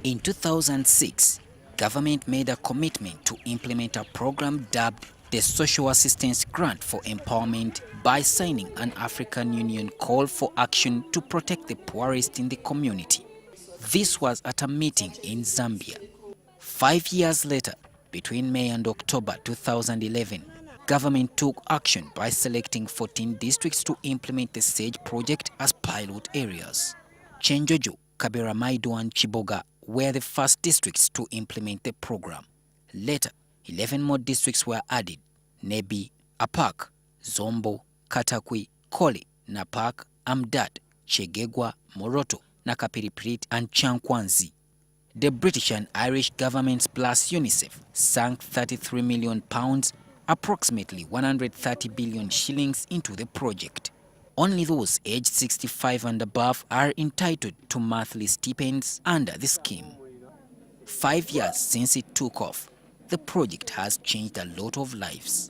In 2006, government made a commitment to implement a program dubbed the Social Assistance Grant for Empowerment by signing an African Union call for action to protect the poorest in the community. This was at a meeting in Zambia. 5 years later, between May and October 2011, government took action by selecting 14 districts to implement the SAGE project as pilot areas. Chenjojo, Kaberamaido and Chiboga were the first districts to implement the program. Later, 11 more districts were added: Nebi, Apak, Zombo, Katakwi, Koli, Napak, Amdat, Chegegwa, Moroto, Nakapiriprit and Chankwanzi. The British and Irish governments plus UNICEF sank £33 million, approximately 130 billion shillings, into the project. Only those aged 65 and above are entitled to monthly stipends under the scheme. 5 years since it took off, the project has changed a lot of lives.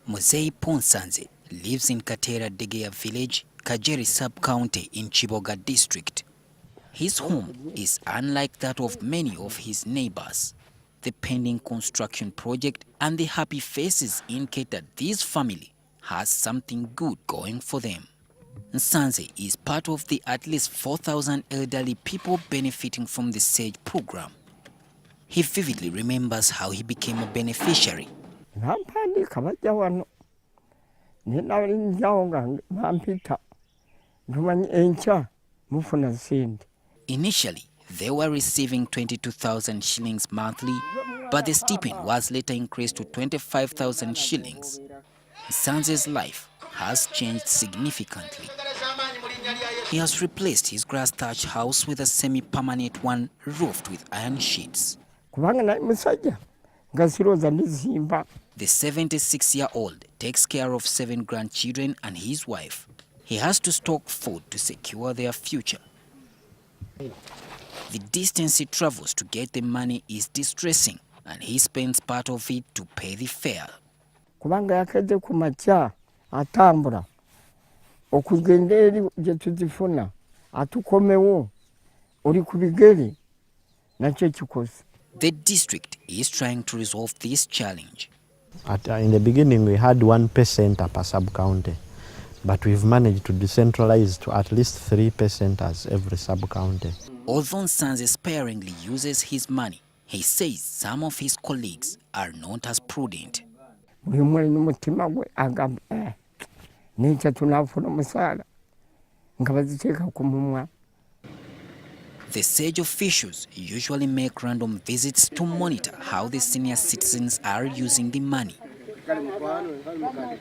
Muzei Ponsanze lives in Katera Degeya village, Kajeri sub-county in Chiboga district. His home is unlike that of many of his neighbors. The pending construction project and the happy faces indicate that this family has something good going for them. Nsanze is part of the at least 4,000 elderly people benefiting from the SAGE program. He vividly remembers how he became a beneficiary. Initially, they were receiving 22,000 shillings monthly, but the stipend was later increased to 25,000 shillings. Nsanze's life has changed significantly. He has replaced his grass-thatched house with a semi-permanent one roofed with iron sheets. The 76-year-old takes care of 7 grandchildren and his wife. He has to stock food to secure their future. The distance he travels to get the money is distressing, and he spends part of it to pay the fare. The district is trying to resolve this challenge. In the beginning, we had 1% per sub-county, but we've managed to decentralize to at least 3% as every sub-county. Although Nsanze sparingly uses his money, he says some of his colleagues are not as prudent. The SAGE officials usually make random visits to monitor how the senior citizens are using the money.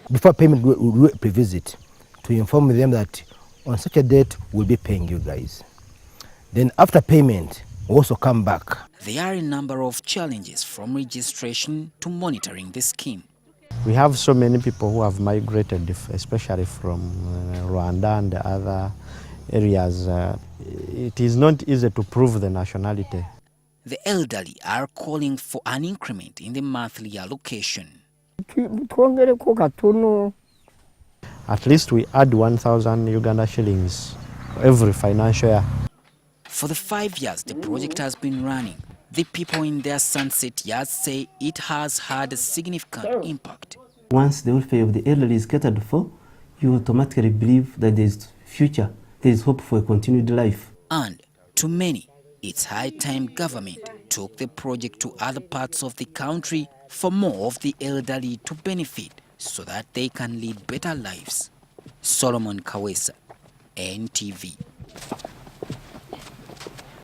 Before payment, we do a pre-visit to inform them that on such a date we'll be paying you guys. Then after payment, we also come back. There are a number of challenges from registration to monitoring the scheme. We have so many people who have migrated, especially from Rwanda and other areas. It is not easy to prove the nationality. The elderly are calling for an increment in the monthly allocation. At least we add 1,000 Uganda shillings every financial year. For the 5 years the project has been running, the people in their sunset yards say it has had a significant impact. Once the welfare of the elderly is catered for, you automatically believe that there is future, there is hope for a continued life. And to many, it's high time government took the project to other parts of the country for more of the elderly to benefit so that they can lead better lives. Solomon Kawesa, NTV.